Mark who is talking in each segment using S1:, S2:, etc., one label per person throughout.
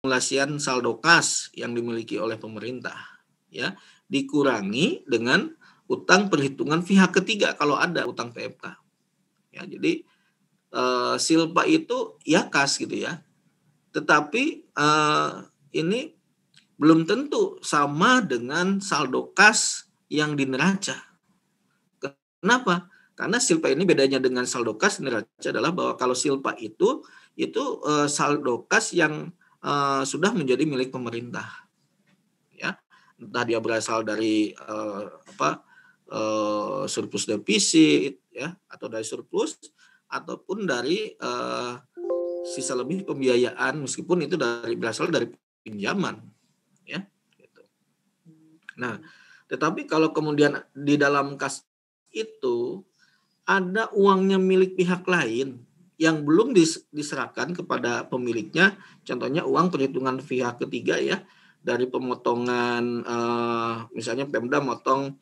S1: akumulasian saldo kas yang dimiliki oleh pemerintah, ya, dikurangi dengan utang perhitungan pihak ketiga kalau ada utang PFK. Ya, jadi silpa itu ya kas gitu ya. Tetapi ini belum tentu sama dengan saldo kas yang di neraca. Kenapa? Karena silpa ini bedanya dengan saldo kas neraca adalah bahwa kalau silpa itu saldo kas yang sudah menjadi milik pemerintah, ya, entah dia berasal dari surplus defisit, ya, atau dari surplus ataupun dari sisa lebih pembiayaan, meskipun itu berasal dari pinjaman, ya, gitu. Nah, tetapi kalau kemudian di dalam kas itu ada uangnya milik pihak lain yang belum diserahkan kepada pemiliknya, contohnya uang perhitungan pihak ketiga, ya, dari pemotongan misalnya Pemda motong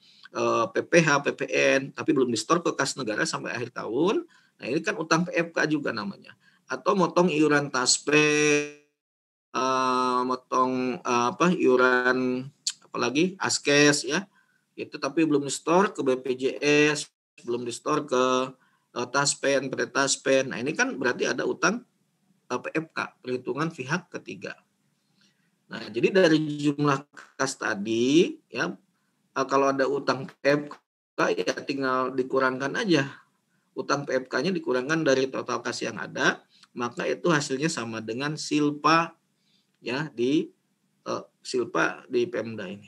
S1: PPH, PPN, tapi belum di-store ke kas negara sampai akhir tahun. Nah, ini kan utang PFK juga namanya. Atau motong iuran taspen, motong iuran apalagi askes, ya, itu tapi belum di-store ke BPJS, belum di-store ke taspen, pre-taspen. Nah, ini kan berarti ada utang PFK, perhitungan pihak ketiga. Nah, jadi dari jumlah kas tadi, ya, kalau ada utang PFK ya tinggal dikurangkan aja. Utang PFK-nya dikurangkan dari total kas yang ada, maka itu hasilnya sama dengan silpa, ya, di silpa di Pemda ini.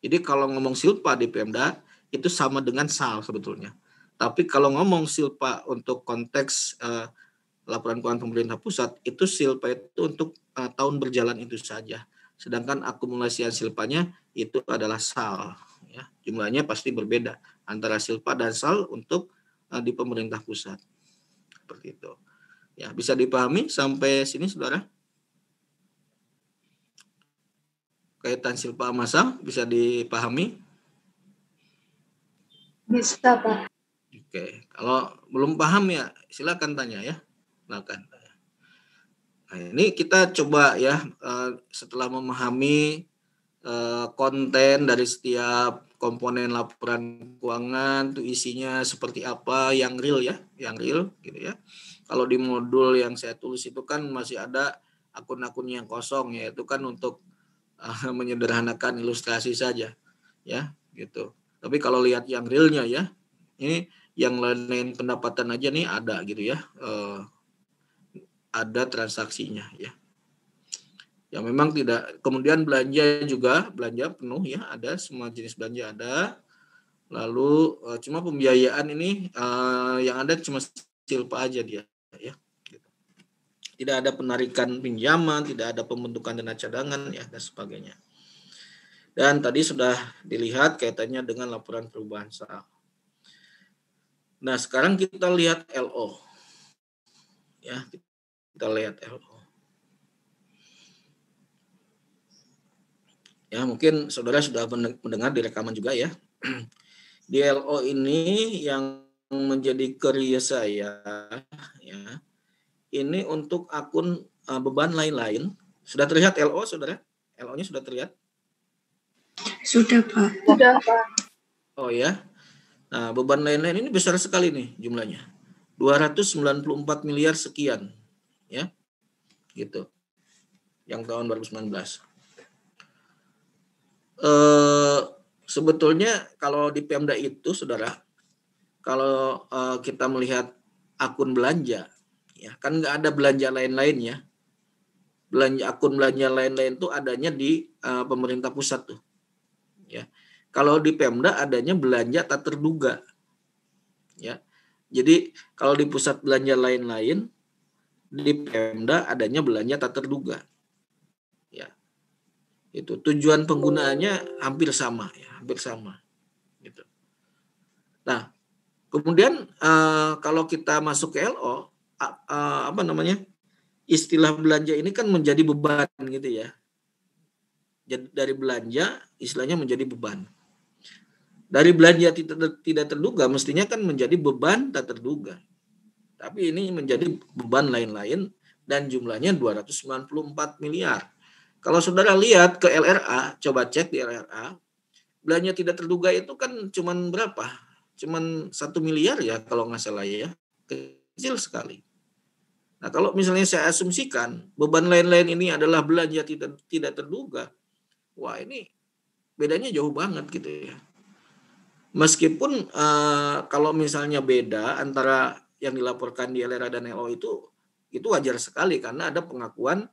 S1: Jadi kalau ngomong silpa di Pemda itu sama dengan SAL sebetulnya. Tapi kalau ngomong silpa untuk konteks laporan keuangan pemerintah pusat, itu silpa itu untuk tahun berjalan itu saja. Sedangkan akumulasi silpanya itu adalah SAL. Ya, jumlahnya pasti berbeda antara silpa dan SAL untuk di pemerintah pusat. Seperti itu. Ya, bisa dipahami sampai sini, saudara? Kaitan silpa sama SAL bisa dipahami?
S2: Bisa, Pak.
S1: Oke, kalau belum paham ya silakan tanya, ya. Silakan. Nah, ini kita coba, ya, setelah memahami konten dari setiap komponen laporan keuangan itu isinya seperti apa, yang real, ya, yang real gitu, ya. Kalau di modul yang saya tulis itu kan masih ada akun-akun yang kosong, ya, itu kan untuk menyederhanakan ilustrasi saja, ya, gitu. Tapi kalau lihat yang realnya, ya, ini yang lain pendapatan aja nih ada gitu, ya, ada transaksinya, ya. Ya memang tidak, kemudian belanja juga, belanja penuh, ya, ada semua jenis belanja ada. Lalu cuma pembiayaan ini yang ada cuma silpa aja dia, ya. Tidak ada penarikan pinjaman, tidak ada pembentukan dana cadangan, ya, dan sebagainya. Dan tadi sudah dilihat kaitannya dengan laporan perubahan saham. Nah, sekarang kita lihat LO. Ya, kita lihat LO. Ya, mungkin saudara sudah mendengar di rekaman juga, ya. Di LO ini yang menjadi career saya, ya, ini untuk akun beban lain-lain. Sudah terlihat LO, saudara? LO-nya sudah terlihat?
S2: Sudah, Pak.
S3: Sudah, Pak.
S1: Oh, ya. Nah, beban lain-lain ini besar sekali nih jumlahnya. 294 miliar sekian, ya. Gitu. Yang tahun 2019. Sebetulnya kalau di Pemda itu, saudara, kalau kita melihat akun belanja, ya, kan nggak ada belanja lain-lain, ya. Akun belanja lain-lain itu adanya di pemerintah pusat tuh, ya. Kalau di Pemda adanya belanja tak terduga, ya. Jadi kalau di pusat belanja lain-lain, di Pemda adanya belanja tak terduga, ya. Itu tujuan penggunaannya hampir sama, ya, hampir sama, gitu. Nah, kemudian kalau kita masuk ke LO, istilah belanja ini kan menjadi beban, gitu, ya. Jadi dari belanja istilahnya menjadi beban. Dari belanja tidak terduga mestinya kan menjadi beban tak terduga. Tapi ini menjadi beban lain-lain dan jumlahnya 294 miliar. Kalau saudara lihat ke LRA, coba cek di LRA, belanja tidak terduga itu kan cuman berapa? Cuman 1 miliar ya kalau nggak salah ya, kecil sekali. Nah kalau misalnya saya asumsikan beban lain-lain ini adalah belanja tidak terduga, wah ini bedanya jauh banget gitu ya. Meskipun kalau misalnya beda antara yang dilaporkan di LRA dan LO itu wajar sekali karena ada pengakuan,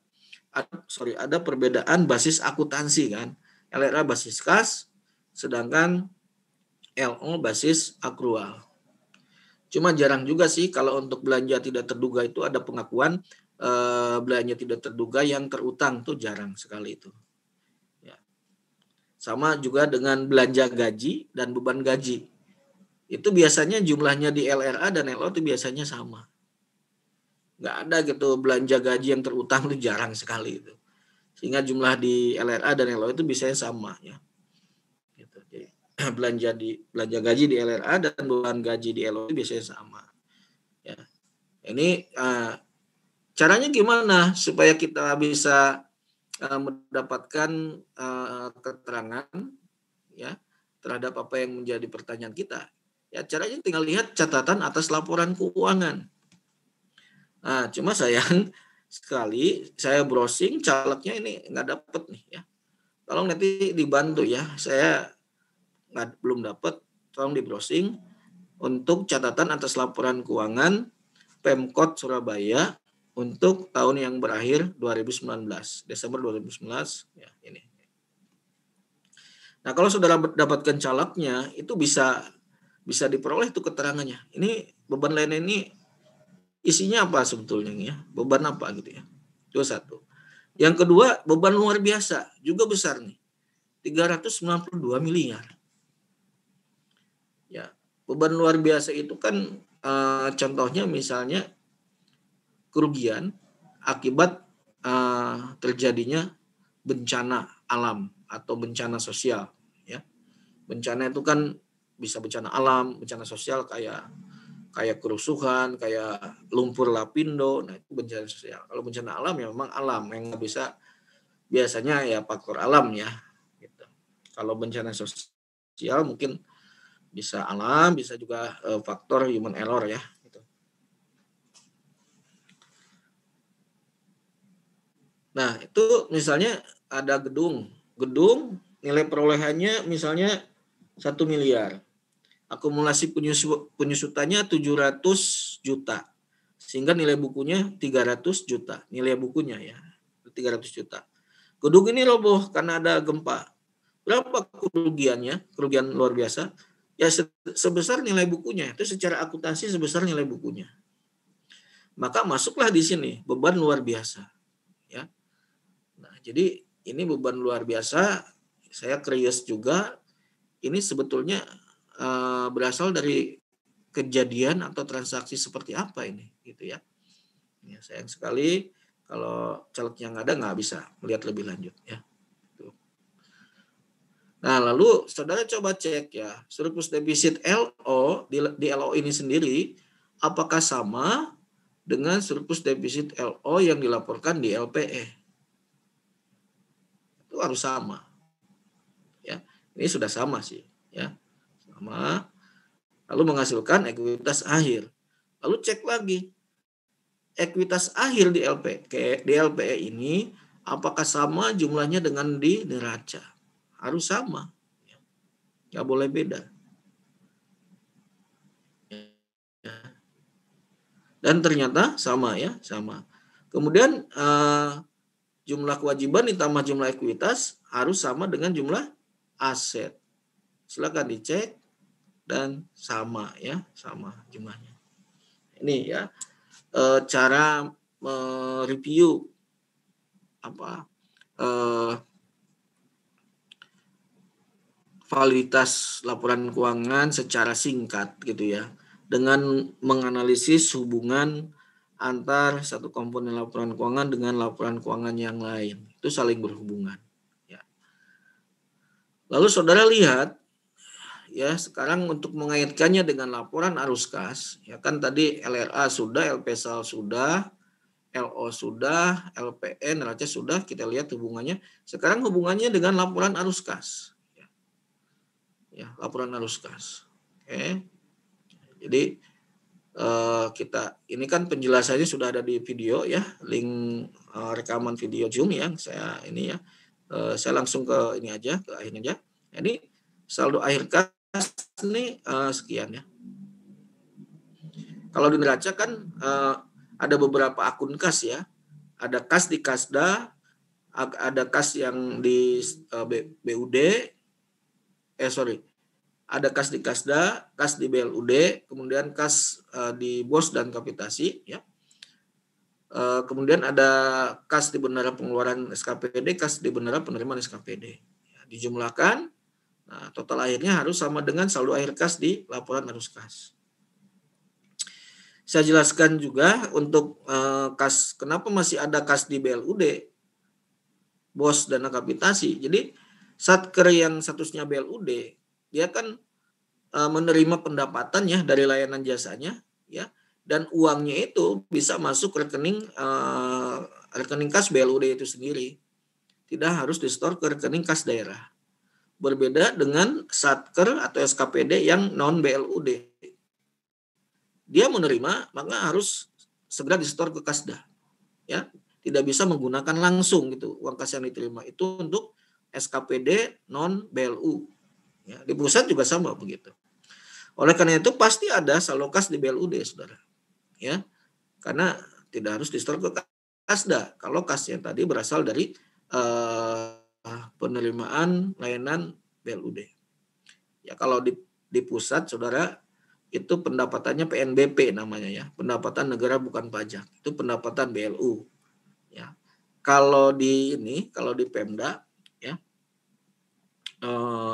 S1: ada perbedaan basis akuntansi kan. LRA basis kas, sedangkan LO basis akrual. Cuma jarang juga sih kalau untuk belanja tidak terduga itu ada pengakuan belanja tidak terduga yang terutang, tuh jarang sekali itu. Ya. Sama juga dengan belanja gaji dan beban gaji. Itu biasanya jumlahnya di LRA dan LO itu biasanya sama. Nggak ada gitu belanja gaji yang terutang, itu jarang sekali itu. Sehingga jumlah di LRA dan LO itu biasanya sama ya. Gitu. Jadi, belanja gaji di LRA dan beban gaji di LO itu biasanya sama. Ya. Ini caranya gimana supaya kita bisa mendapatkan keterangan ya terhadap apa yang menjadi pertanyaan kita. Ya caranya tinggal lihat catatan atas laporan keuangan. Nah, cuma sayang sekali saya browsing calegnya ini nggak dapet nih ya. Tolong nanti dibantu ya. Saya belum dapat, tolong di browsing untuk catatan atas laporan keuangan Pemkot Surabaya untuk tahun yang berakhir 2019, Desember 2019 ya ini. Nah, kalau saudara dapatkan calegnya itu bisa diperoleh itu keterangannya. Ini beban lain ini isinya apa sebetulnya ya? Beban apa gitu ya? Itu satu. Yang kedua, beban luar biasa juga besar nih. 392 miliar. Ya, beban luar biasa itu kan contohnya misalnya kerugian akibat terjadinya bencana alam atau bencana sosial ya. Bencana itu kan bisa bencana alam, bencana sosial kayak kerusuhan, kayak lumpur lapindo, nah itu bencana sosial. Kalau bencana alam ya memang alam yang nggak bisa, biasanya ya faktor alam ya. Gitu. Kalau bencana sosial mungkin bisa alam, bisa juga faktor human error ya. Gitu. Nah itu misalnya ada gedung nilai perolehannya misalnya 1 miliar. Akumulasi penyusutannya 700 juta. Sehingga nilai bukunya 300 juta. Nilai bukunya ya 300 juta. Gedung ini roboh karena ada gempa. Berapa kerugiannya? Kerugian luar biasa. Ya sebesar nilai bukunya. Itu secara akuntansi sebesar nilai bukunya. Maka masuklah di sini beban luar biasa. Ya. Nah, jadi ini beban luar biasa. Saya curious juga. Ini sebetulnya berasal dari kejadian atau transaksi seperti apa ini gitu ya. Ya sayang sekali kalau calegnya nggak ada, nggak bisa melihat lebih lanjut ya. Nah lalu saudara coba cek ya surplus defisit LO di LO ini sendiri apakah sama dengan surplus defisit LO yang dilaporkan di LPE. Itu harus sama ya. Ini sudah sama sih ya, sama. Lalu menghasilkan ekuitas akhir. Lalu cek lagi ekuitas akhir di LPE ini apakah sama jumlahnya dengan di neraca? Harus sama. Nggak boleh beda. Dan ternyata sama ya, sama. Kemudian jumlah kewajiban ditambah jumlah ekuitas harus sama dengan jumlah aset. Silakan dicek dan sama ya, sama jumlahnya. Ini ya cara mereview validitas laporan keuangan secara singkat gitu ya, dengan menganalisis hubungan antar satu komponen laporan keuangan dengan laporan keuangan yang lain. Itu saling berhubungan. Ya. Lalu saudara lihat ya sekarang untuk mengaitkannya dengan laporan arus kas, ya kan tadi LRA sudah, LPSAL sudah, LO sudah, LPN, neraca sudah, kita lihat hubungannya. Sekarang hubungannya dengan laporan arus kas. Ya, laporan arus kas. Oke. Jadi kita ini kan penjelasannya sudah ada di video ya, link rekaman video Zoom yang saya ini ya. Saya langsung ke ini aja, ke akhirnya aja. Ini saldo akhir kas ini sekian ya. Kalau di neraca kan ada beberapa akun kas ya. Ada kas di Kasda, ada kas yang di BUD, ada kas di Kasda, kas di BLUD, kemudian kas di BOS dan Kapitasi ya. Kemudian ada kas di Bendahara Pengeluaran SKPD, kas di Bendahara Penerimaan SKPD. Ya, dijumlahkan, nah, total akhirnya harus sama dengan saldo akhir kas di laporan arus kas. Saya jelaskan juga untuk kas, kenapa masih ada kas di BLUD, BOS Dana Kapitasi. Jadi Satker yang statusnya BLUD, dia kan menerima pendapatan ya dari layanan jasanya ya, dan uangnya itu bisa masuk rekening kas BLUD itu sendiri. Tidak harus di-store ke rekening kas daerah. Berbeda dengan Satker atau SKPD yang non BLUD. Dia menerima, maka harus segera di-store ke Kasda. Ya, tidak bisa menggunakan langsung gitu uang kas yang diterima itu untuk SKPD non BLU. Ya, di pusat juga sama begitu. Oleh karena itu pasti ada saldo kas di BLUD, saudara. Ya, karena tidak harus di-store ke Kasda. Kalau kasnya tadi berasal dari penerimaan layanan BLUD. Ya, kalau di pusat, saudara, itu pendapatannya PNBP namanya ya, pendapatan negara bukan pajak. Itu pendapatan BLU. Ya, kalau di Pemda, ya,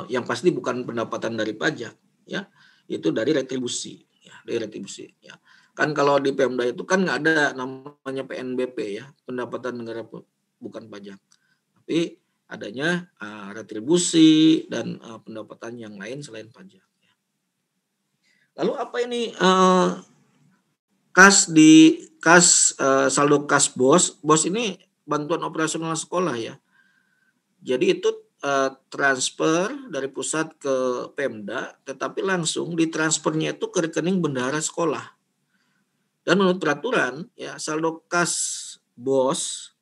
S1: yang pasti bukan pendapatan dari pajak, ya, itu dari retribusi, ya, dari retribusi. Ya, kan kalau di Pemda itu kan nggak ada namanya PNBP ya, pendapatan negara bukan pajak, tapi adanya retribusi dan pendapatan yang lain selain pajak. Ya. Lalu apa ini saldo kas BOS ini bantuan operasional sekolah ya. Jadi itu transfer dari pusat ke Pemda, tetapi langsung ditransfernya itu ke rekening bendahara sekolah. Dan menurut peraturan ya saldo kas BOS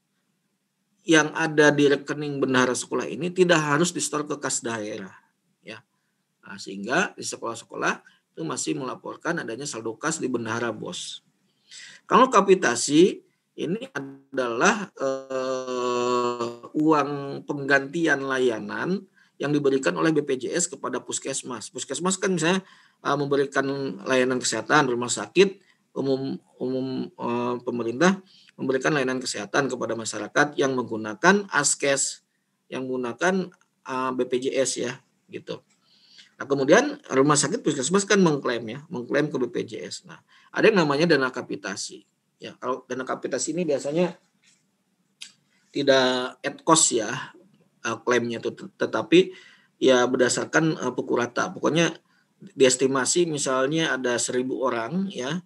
S1: yang ada di rekening bendahara sekolah ini tidak harus di-store ke kas daerah ya. Nah, sehingga di sekolah-sekolah itu masih melaporkan adanya saldo kas di bendahara BOS. Kalau kapitasi ini adalah uang penggantian layanan yang diberikan oleh BPJS kepada puskesmas. Puskesmas kan misalnya memberikan layanan kesehatan, rumah sakit umum pemerintah memberikan layanan kesehatan kepada masyarakat yang menggunakan askes, yang menggunakan BPJS ya, gitu. Nah, kemudian rumah sakit puskesmas kan mengklaim ke BPJS. Nah, ada yang namanya dana kapitasi. Ya, kalau dana kapitasi ini biasanya tidak at cost ya klaimnya itu, tetapi ya berdasarkan pukul rata. Pokoknya diestimasi misalnya ada 1.000 orang ya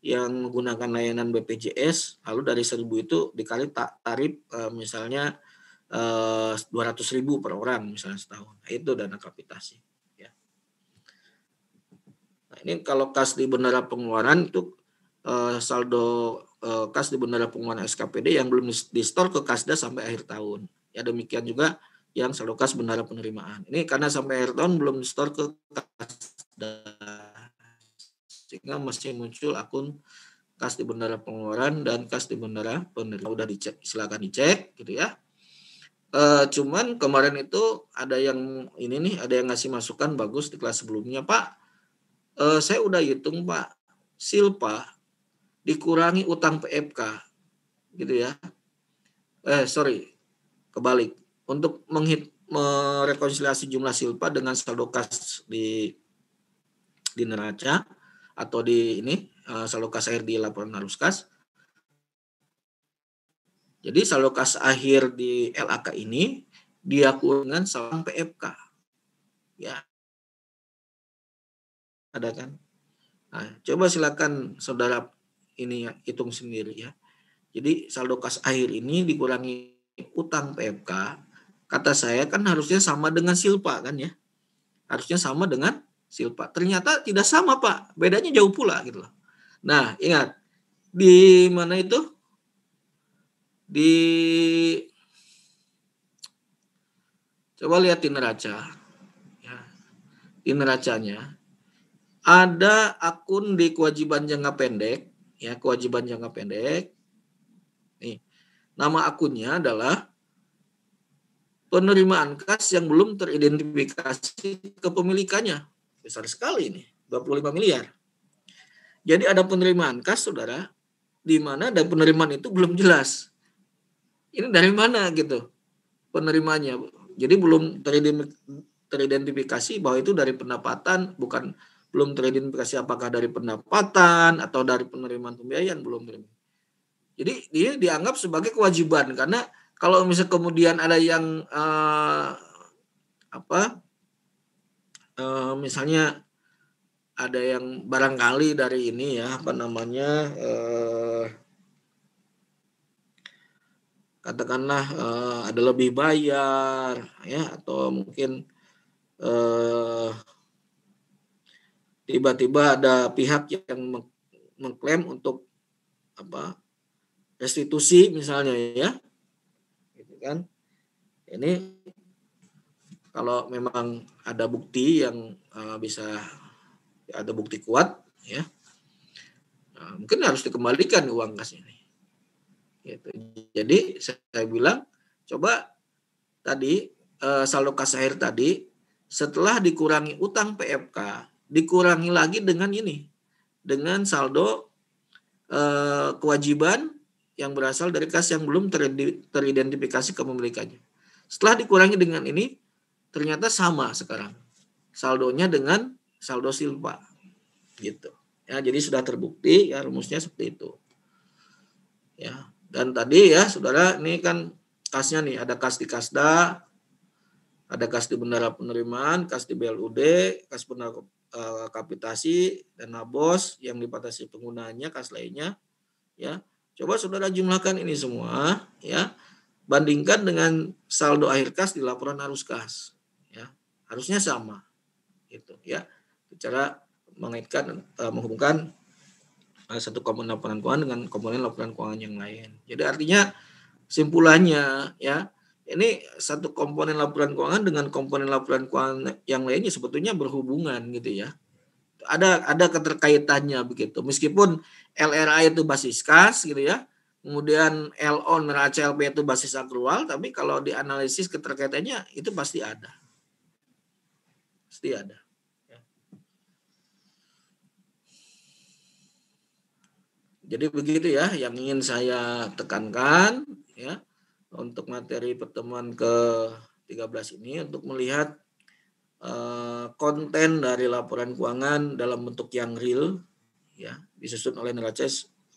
S1: yang menggunakan layanan BPJS, lalu dari 1.000 itu dikali tarif misalnya 200.000 per orang misalnya setahun. Nah, itu dana kapitasi. Ya. Nah, ini kalau kas di bendahara pengeluaran itu saldo kas di bendahara pengeluaran SKPD yang belum di-store ke Kasda sampai akhir tahun. Ya, demikian juga yang saldo kas bendahara penerimaan. Ini karena sampai akhir tahun belum di-store ke Kasda. Sehingga masih muncul akun kas di bendahara pengeluaran dan kas di bendahara penerimaan. Udah dicek, silakan dicek gitu ya. Cuman kemarin itu ada yang ada yang ngasih masukan bagus di kelas sebelumnya, Pak. Saya udah hitung, Pak. Silpa dikurangi utang PFK gitu ya. Kebalik. Untuk merekonsiliasi jumlah silpa dengan saldo kas di neraca atau di saldo kas akhir di laporan arus kas. Jadi saldo kas akhir di LAK ini dia kurangkan saldo PFK. Ya. Ada kan? Nah, coba silakan saudara ini ya, hitung sendiri ya. Jadi saldo kas akhir ini dikurangi utang PFK, kata saya kan harusnya sama dengan silpa kan ya. Harusnya sama dengan silpa. Ternyata tidak sama Pak, bedanya jauh pula gitu loh. Nah ingat, di mana itu? Di coba lihat di neraca. Ya, di neracanya ada akun di kewajiban jangka pendek, ya kewajiban jangka pendek. Nih, nama akunnya adalah penerimaan kas yang belum teridentifikasi kepemilikannya. Besar sekali ini, 25 miliar. Jadi ada penerimaan kas, saudara, di mana ada penerimaan itu belum jelas. Ini dari mana gitu penerimanya. Jadi belum teridentifikasi bahwa itu dari pendapatan, belum teridentifikasi apakah dari pendapatan atau dari penerimaan pembiayaan, belum. Jadi dia dianggap sebagai kewajiban, karena kalau misalnya kemudian ada yang misalnya ada yang barangkali dari ini ya katakanlah ada lebih bayar ya, atau mungkin tiba-tiba ada pihak yang mengklaim untuk restitusi misalnya ya, gitu kan. Ini kalau memang ada bukti yang bisa ada bukti kuat ya, mungkin harus dikembalikan uang kas ini. Gitu. Jadi saya bilang coba tadi saldo kas akhir tadi setelah dikurangi utang PFK, dikurangi lagi dengan ini, dengan saldo kewajiban yang berasal dari kas yang belum teridentifikasi kepemilikannya. Setelah dikurangi dengan ini, ternyata sama sekarang saldonya dengan saldo silpa, gitu. Ya, jadi sudah terbukti ya, rumusnya seperti itu. Ya, dan tadi ya, saudara, ini kan kasnya nih, ada kas di Kasda, ada kas di Bendara Penerimaan, kas di BLUD, kas Bendara Kapitasi, dan Nabos yang dibatasi penggunaannya, kas lainnya. Ya, coba saudara jumlahkan ini semua, ya, bandingkan dengan saldo akhir kas di laporan arus kas, ya, harusnya sama, gitu, ya. Cara menghubungkan satu komponen laporan keuangan dengan komponen laporan keuangan yang lain. Jadi artinya simpulannya ya, ini satu komponen laporan keuangan dengan komponen laporan keuangan yang lainnya sebetulnya berhubungan gitu ya. Ada keterkaitannya begitu. Meskipun LRA itu basis kas gitu ya, kemudian LO neraca LP itu basis akrual, tapi kalau dianalisis keterkaitannya itu pasti ada. Pasti ada. Jadi begitu ya yang ingin saya tekankan ya untuk materi pertemuan ke-13 ini, untuk melihat konten dari laporan keuangan dalam bentuk yang real ya, disusun oleh neraca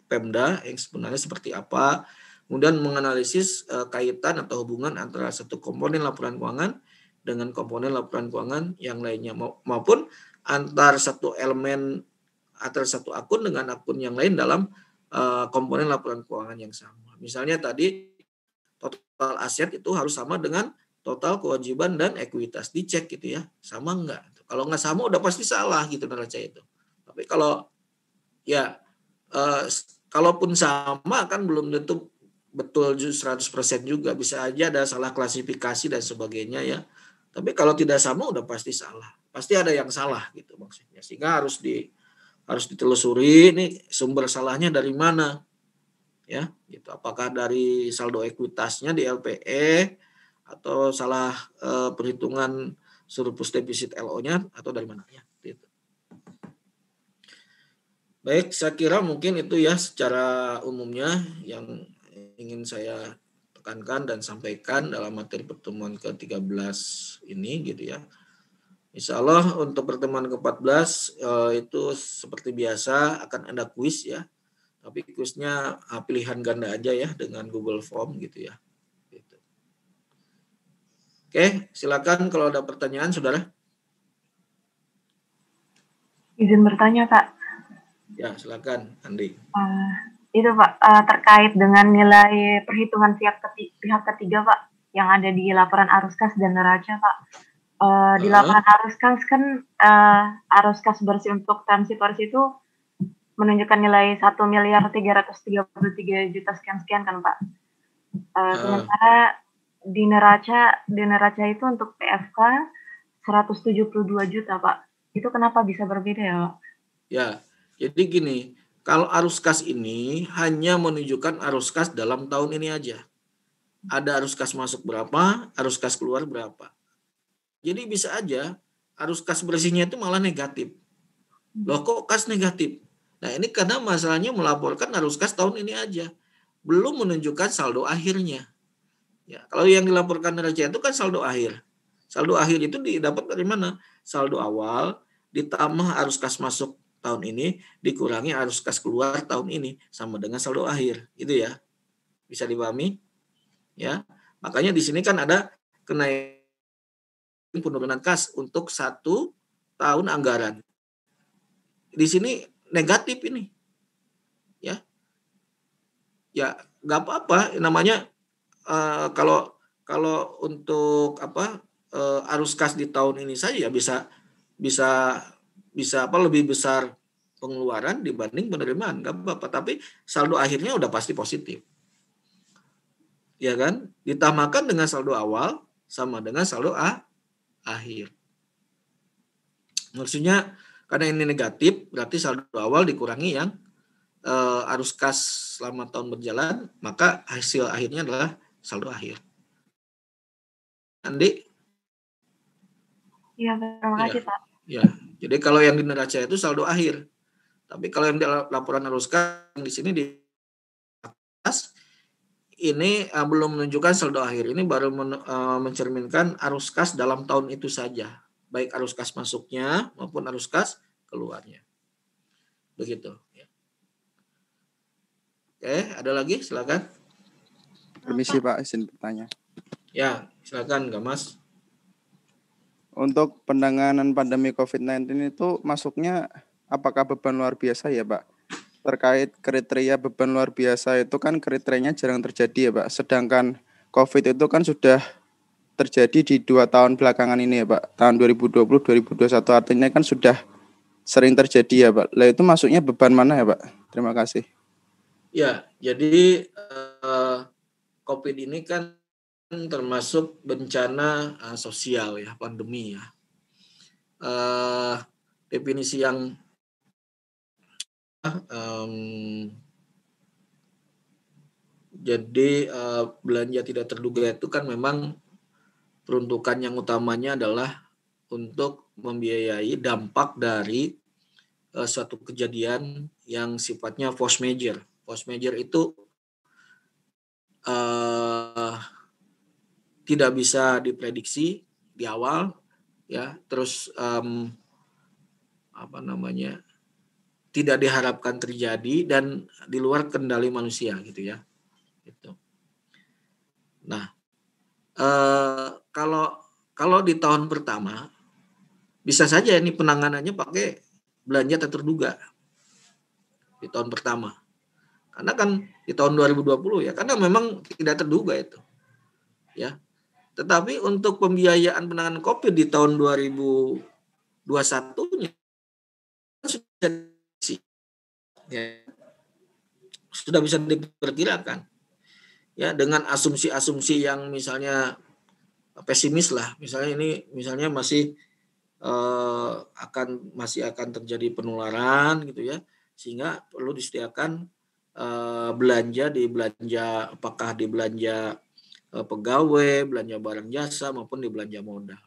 S1: Pemda yang sebenarnya seperti apa, kemudian menganalisis kaitan atau hubungan antara satu komponen laporan keuangan dengan komponen laporan keuangan yang lainnya, maupun antar satu elemen atau satu akun dengan akun yang lain dalam komponen laporan keuangan yang sama. Misalnya tadi total aset itu harus sama dengan total kewajiban dan ekuitas, dicek gitu ya, sama enggak. Kalau enggak sama udah pasti salah gitu neraca itu. Tapi kalau ya kalaupun sama kan belum tentu betul 100% juga, bisa aja ada salah klasifikasi dan sebagainya ya. Tapi kalau tidak sama udah pasti salah. Pasti ada yang salah gitu maksudnya. Sehingga harus ditelusuri ini sumber salahnya dari mana. Ya, gitu. Apakah dari saldo ekuitasnya di LPE atau salah perhitungan surplus defisit LO-nya atau dari mana ya, gitu. Baik, saya kira mungkin itu ya secara umumnya yang ingin saya tekankan dan sampaikan dalam materi pertemuan ke-13 ini gitu ya. Insya Allah untuk pertemuan ke-14 itu seperti biasa akan ada kuis ya. Tapi kuisnya pilihan ganda aja ya dengan Google Form gitu ya. Gitu. Oke, silakan kalau ada pertanyaan, saudara.
S2: Izin bertanya, Kak.
S1: Ya, silakan, Andi.
S2: Itu Pak, terkait dengan nilai perhitungan pihak ketiga Pak, yang ada di laporan arus kas dan neraca Pak. Di laporan arus kas kan arus kas bersih untuk transitoris itu menunjukkan nilai 1.333.000.000 sekian kan Pak. Sementara di neraca itu untuk PFK 172 juta Pak. Itu kenapa bisa berbeda ya Pak?
S1: Ya, jadi gini, kalau arus kas ini hanya menunjukkan arus kas dalam tahun ini aja. Ada arus kas masuk berapa, arus kas keluar berapa. Jadi bisa aja arus kas bersihnya itu malah negatif. Loh kok kas negatif? Nah ini karena masalahnya melaporkan arus kas tahun ini aja. Belum menunjukkan saldo akhirnya. Ya, kalau yang dilaporkan neraca itu kan saldo akhir. Saldo akhir itu didapat dari mana? Saldo awal ditambah arus kas masuk tahun ini dikurangi arus kas keluar tahun ini sama dengan saldo akhir. Itu ya. Bisa dipahami? Ya. Makanya di sini kan ada kenaikan penurunan kas untuk 1 tahun anggaran. Di sini negatif ini. Ya. Ya, nggak apa-apa namanya kalau untuk arus kas di tahun ini saja ya bisa lebih besar pengeluaran dibanding penerimaan, nggak apa-apa, tapi saldo akhirnya udah pasti positif. Ya kan? Ditambahkan dengan saldo awal sama dengan saldo akhir. Maksudnya karena ini negatif berarti saldo awal dikurangi yang arus kas selama tahun berjalan, maka hasil akhirnya adalah saldo akhir. Andi?
S2: Iya, terima kasih Pak.
S1: Ya, jadi kalau yang di neraca itu saldo akhir. Tapi kalau yang di laporan arus kas di sini di atas ini belum menunjukkan saldo akhir. Ini baru mencerminkan arus kas dalam tahun itu saja, baik arus kas masuknya maupun arus kas keluarnya. Begitu. Ya. Oke, ada lagi? Silakan.
S3: Permisi Pak, izin bertanya.
S1: Ya, silakan Kak Mas.
S3: Untuk penanganan pandemi COVID-19 itu masuknya apakah beban luar biasa ya Pak? Terkait kriteria beban luar biasa itu kan kriterianya jarang terjadi ya Pak. Sedangkan COVID itu kan sudah terjadi di 2 tahun belakangan ini ya Pak. Tahun 2020, 2021 artinya kan sudah sering terjadi ya Pak. Lah itu masuknya beban mana ya Pak? Terima kasih.
S1: Ya, jadi COVID ini kan termasuk bencana sosial ya, pandemi ya. Definisi yang jadi belanja tidak terduga itu kan memang peruntukan yang utamanya adalah untuk membiayai dampak dari suatu kejadian yang sifatnya force majeure. Force majeure itu tidak bisa diprediksi di awal, ya. Terus tidak diharapkan terjadi dan di luar kendali manusia, gitu ya. Gitu. Nah, kalau di tahun pertama bisa saja ini penanganannya pakai belanja tak terduga di tahun pertama. Karena kan di tahun 2020 ya, karena memang tidak terduga itu. Ya. Tetapi untuk pembiayaan penanganan COVID di tahun 2021-nya sudah bisa diperkirakan. Ya, dengan asumsi-asumsi yang misalnya pesimis lah. Misalnya masih akan terjadi penularan gitu ya. Sehingga perlu disediakan belanja apakah di belanja pegawai, belanja barang jasa maupun di belanja modal.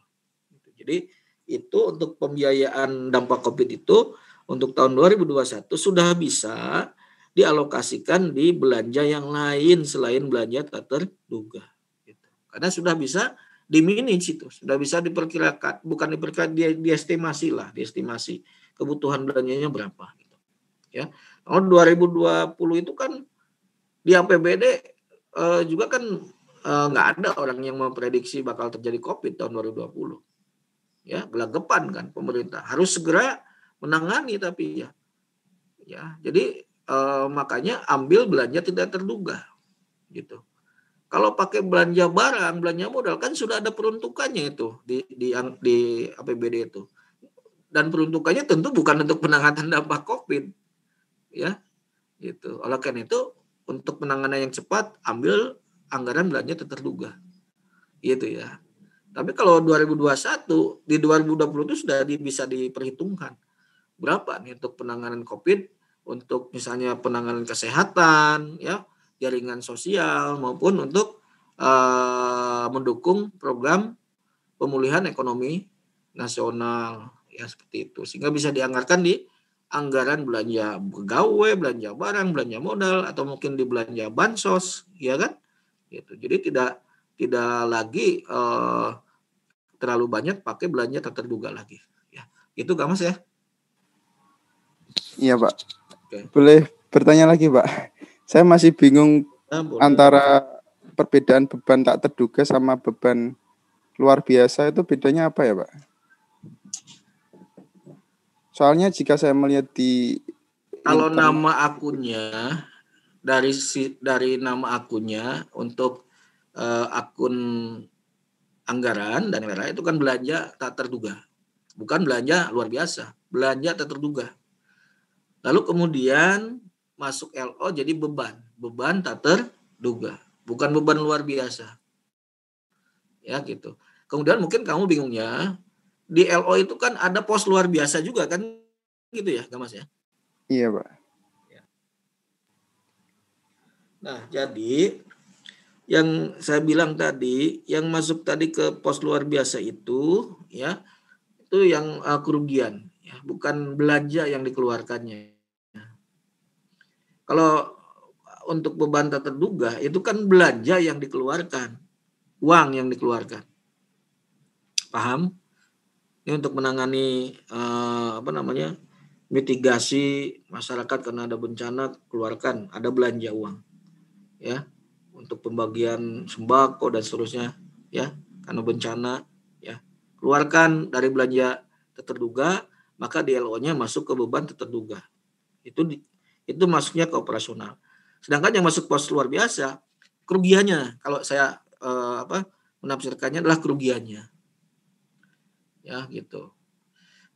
S1: Jadi itu untuk pembiayaan dampak COVID itu untuk tahun 2021 sudah bisa dialokasikan di belanja yang lain selain belanja tak terduga. Gitu. Karena sudah bisa dimanage itu, sudah bisa diperkirakan, bukan diperkirakan, diestimasi kebutuhan belanjanya berapa. Gitu. Ya, tahun 2020 itu kan di APBD juga kan nggak ada orang yang memprediksi bakal terjadi COVID tahun 2020. Ya, gelagapan kan pemerintah harus segera menangani tapi ya jadi makanya ambil belanja tidak terduga gitu. Kalau pakai belanja barang, belanja modal kan sudah ada peruntukannya itu di APBD itu. Dan peruntukannya tentu bukan untuk penanganan dampak COVID, ya, gitu. Oleh karena itu, untuk penanganan yang cepat, ambil anggaran belanja tak terduga, gitu ya. Tapi kalau 2021, di 2020 itu sudah bisa diperhitungkan berapa nih untuk penanganan COVID, untuk misalnya penanganan kesehatan, ya, jaringan sosial, maupun untuk mendukung program pemulihan ekonomi nasional, ya seperti itu. Sehingga bisa dianggarkan di anggaran belanja pegawai, belanja barang, belanja modal, atau mungkin di belanja bansos, ya kan? Gitu. Jadi tidak lagi terlalu banyak pakai belanja tak terduga lagi. Ya, itu Kak Mas ya.
S3: Iya Pak.
S1: Oke.
S3: Boleh bertanya lagi Pak? Saya masih bingung antara perbedaan beban tak terduga sama beban luar biasa itu bedanya apa ya Pak? Soalnya jika saya melihat di
S1: kalau nama akunnya dari nama akunnya untuk akun anggaran dan lain-lain itu kan belanja tak terduga, bukan belanja luar biasa, belanja tak terduga. Lalu kemudian masuk LO jadi beban tak terduga, bukan beban luar biasa, ya gitu. Kemudian mungkin kamu bingungnya di LO itu kan ada pos luar biasa juga kan, gitu ya, Kak Mas ya?
S3: Iya Pak.
S1: Nah jadi yang saya bilang tadi, yang masuk tadi ke pos luar biasa itu, ya, itu yang kerugian, ya, bukan belanja yang dikeluarkannya. Kalau untuk beban tak terduga itu kan belanja yang dikeluarkan, uang yang dikeluarkan, paham? Ini untuk menangani mitigasi masyarakat karena ada bencana, keluarkan, ada belanja uang, ya, untuk pembagian sembako dan seterusnya, ya, karena bencana, ya, keluarkan dari belanja terduga, maka di LO-nya masuk ke beban terduga. Itu masuknya ke operasional. Sedangkan yang masuk pos luar biasa, kerugiannya, kalau saya menafsirkannya adalah kerugiannya, ya gitu.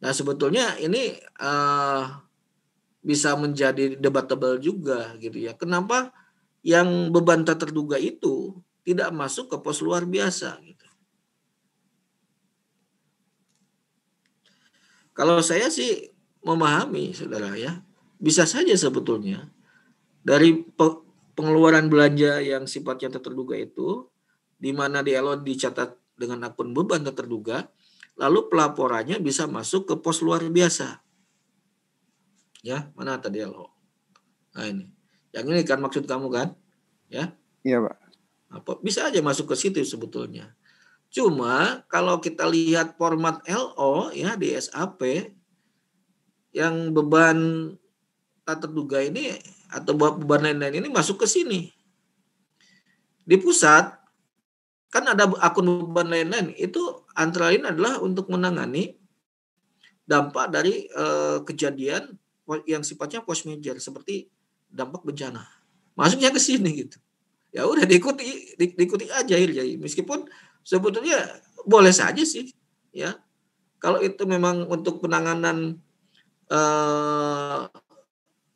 S1: Nah sebetulnya ini bisa menjadi debatable juga gitu ya. Kenapa yang beban tak terduga itu tidak masuk ke pos luar biasa gitu. Kalau saya sih memahami saudara ya, bisa saja sebetulnya dari pengeluaran belanja yang sifatnya tak terduga itu, di mana di LO dicatat dengan akun beban tak terduga, lalu pelaporannya bisa masuk ke pos luar biasa. Ya, mana tadi LO? Nah ini, yang ini kan maksud kamu kan? Ya.
S3: Iya Pak.
S1: Nah, bisa aja masuk ke situ sebetulnya. Cuma kalau kita lihat format LO ya di SAP, yang beban tak terduga ini atau beban lain-lain ini masuk ke sini. Di pusat kan ada akun beban lain-lain, itu antara lain adalah untuk menangani dampak dari kejadian yang sifatnya force major seperti dampak bencana. Masuknya ke sini gitu. Ya udah diikuti aja jadi meskipun sebetulnya boleh saja sih ya. Kalau itu memang untuk penanganan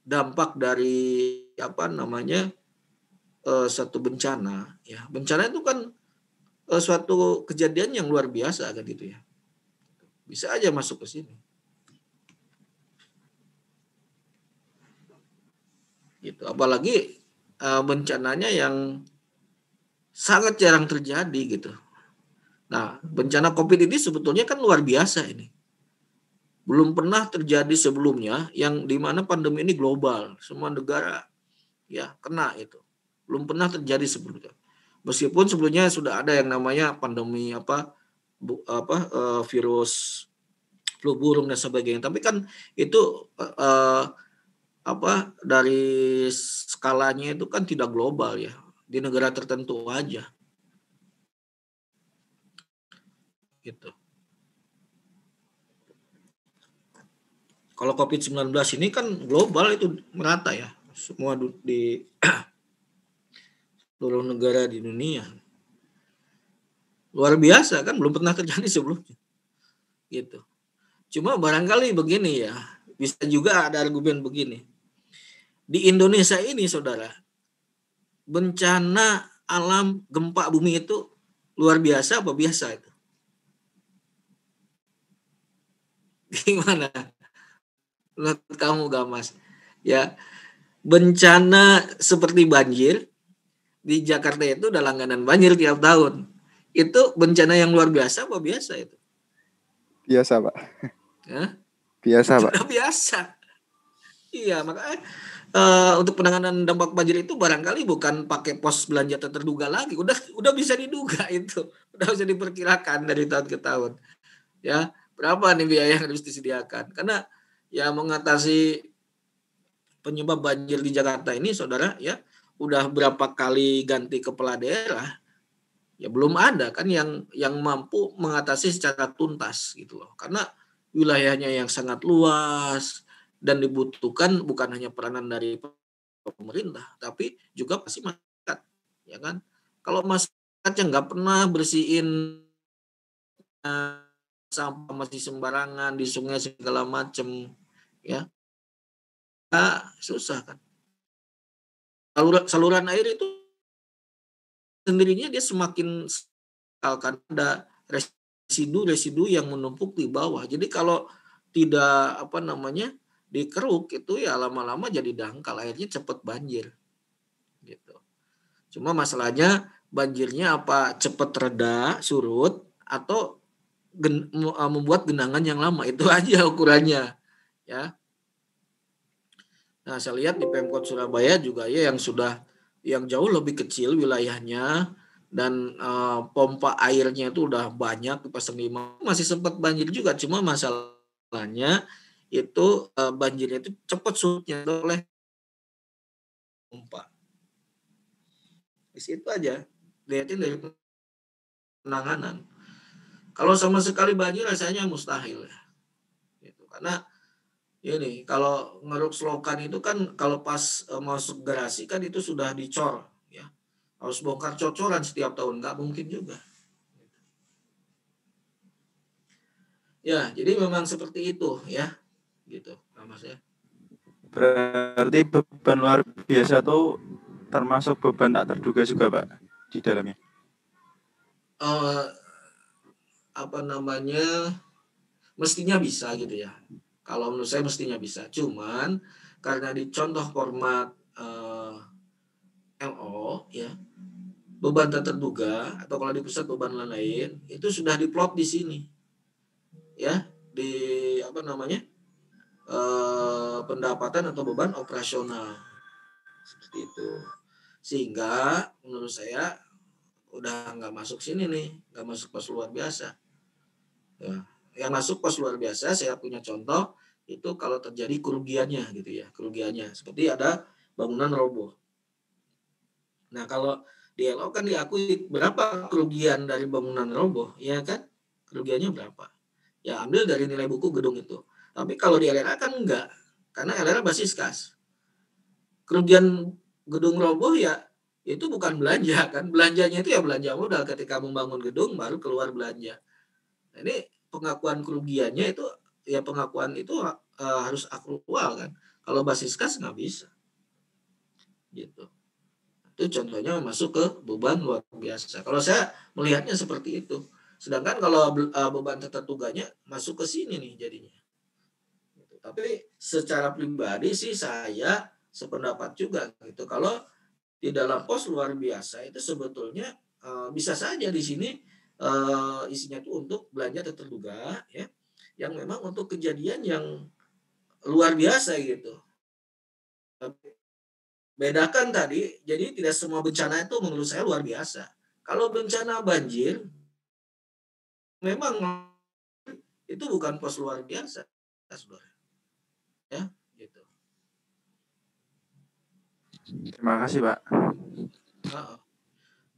S1: dampak dari satu bencana ya. Bencana itu kan suatu kejadian yang luar biasa kan gitu ya. Bisa aja masuk ke sini. Gitu. Apalagi bencananya yang sangat jarang terjadi gitu. Nah, bencana COVID ini sebetulnya kan luar biasa ini. Belum pernah terjadi sebelumnya yang di mana pandemi ini global, semua negara ya kena itu. Belum pernah terjadi sebelumnya. Meskipun sebelumnya sudah ada yang namanya pandemi virus flu burung dan sebagainya, tapi kan itu dari skalanya itu kan tidak global ya, di negara tertentu aja. Gitu. Kalau COVID-19 ini kan global itu merata ya, semua di seluruh negara di dunia. Luar biasa kan, belum pernah terjadi sebelumnya. Gitu. Cuma barangkali begini ya, bisa juga ada argumen begini. Di Indonesia ini, saudara, bencana alam gempa bumi itu luar biasa apa biasa itu? Gimana? Menurut kamu, Gamas? Ya, bencana seperti banjir di Jakarta itu udah langganan banjir tiap tahun. Itu bencana yang luar biasa apa biasa itu?
S3: Biasa, Pak.
S1: Ya?
S3: Biasa, Pak.
S1: Sudah biasa. Iya, makanya untuk penanganan dampak banjir itu barangkali bukan pakai pos belanja tak terduga lagi, udah bisa diduga itu, udah bisa diperkirakan dari tahun ke tahun. Ya, berapa nih biaya yang harus disediakan? Karena ya mengatasi penyebab banjir di Jakarta ini, saudara, ya udah berapa kali ganti kepala daerah, ya belum ada kan yang mampu mengatasi secara tuntas gitu loh. Karena wilayahnya yang sangat luas dan dibutuhkan bukan hanya peranan dari pemerintah, tapi juga pasti masyarakat, ya kan? Kalau masyarakatnya nggak pernah bersihin sampah masih sembarangan di sungai segala macam, ya susah kan. Saluran air itu sendirinya dia semakin akan ada residu yang menumpuk di bawah. Jadi kalau tidak dikeruk itu ya lama-lama jadi dangkal, akhirnya cepat banjir gitu. Cuma masalahnya banjirnya apa cepat reda surut atau membuat genangan yang lama, itu aja ukurannya ya. Nah, saya lihat di Pemkot Surabaya juga ya yang jauh lebih kecil wilayahnya dan pompa airnya itu udah banyak dipasang 5, masih sempat banjir juga, cuma masalahnya itu banjirnya itu cepat surutnya oleh pompa. Di situ aja lihatin dari penanganan. Kalau sama sekali banjir rasanya mustahil ya. Gitu. Karena ini kalau ngeruk selokan itu kan kalau pas masuk garasi kan itu sudah dicor ya. Harus bongkar cocoran setiap tahun, nggak mungkin juga. Ya, jadi memang seperti itu ya. Gitu, Mas ya.
S3: Berarti beban luar biasa tuh termasuk beban tak terduga juga, Pak, di dalamnya.
S1: Mestinya bisa gitu ya. Kalau menurut saya mestinya bisa. Cuman karena di contoh format LO ya, beban tak terduga atau kalau di pusat beban lain itu sudah diplot di sini. Ya, di pendapatan atau beban operasional. Seperti itu. Sehingga menurut saya udah nggak masuk sini nih, nggak masuk pos luar biasa. Ya, yang masuk pos luar biasa saya punya contoh itu kalau terjadi kerugiannya gitu ya, kerugiannya seperti ada bangunan roboh. Nah, kalau di LO kan diakui berapa kerugian dari bangunan roboh, ya kan? Kerugiannya berapa? Ya ambil dari nilai buku gedung itu. Tapi kalau di LRA kan enggak, karena LRA basis kas. Kerugian gedung roboh ya itu bukan belanja kan, belanjanya itu ya belanja modal ketika membangun gedung baru keluar belanja. Nah, ini pengakuan kerugiannya itu ya pengakuan itu harus akrual kan. Kalau basis kas nggak bisa. Gitu. Itu contohnya masuk ke beban luar biasa. Kalau saya melihatnya seperti itu. Sedangkan kalau beban tertuganya masuk ke sini nih jadinya. Gitu. Tapi secara pribadi sih saya sependapat juga gitu. Kalau di dalam pos luar biasa itu sebetulnya bisa saja di sini isinya itu untuk belanja terduga ya, yang memang untuk kejadian yang luar biasa gitu. Bedakan tadi, jadi tidak semua bencana itu menurut saya luar biasa. Kalau bencana banjir, memang itu bukan pos luar biasa, saudara. Ya, gitu.
S3: Terima kasih, Pak.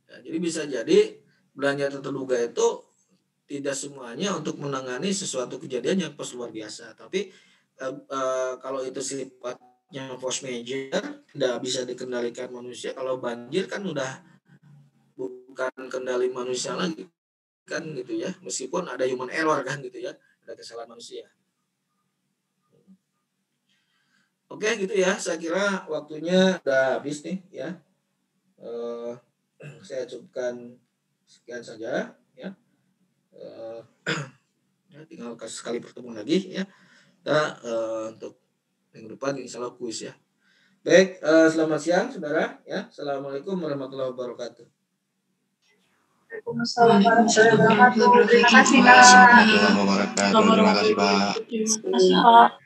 S1: Ya, jadi bisa jadi belanja terduga itu tidak semuanya untuk menangani sesuatu kejadian yang pos luar biasa, tapi kalau itu sifat yang force major tidak bisa dikendalikan manusia. Kalau banjir kan udah bukan kendali manusia lagi kan gitu ya, meskipun ada human error kan gitu ya, ada kesalahan manusia. Oke gitu ya, saya kira waktunya udah habis nih ya. Saya cukupkan sekian saja ya. Ya tinggal sekali pertemuan lagi ya. Kita untuk minggu depan insya Allah kuis ya. Baik, selamat siang saudara ya. Assalamualaikum warahmatullahi wabarakatuh.
S2: Waalaikumsalam warahmatullahi wabarakatuh. Terima kasih Pak.
S4: Terima kasih Pak.
S2: Terima kasih Pak.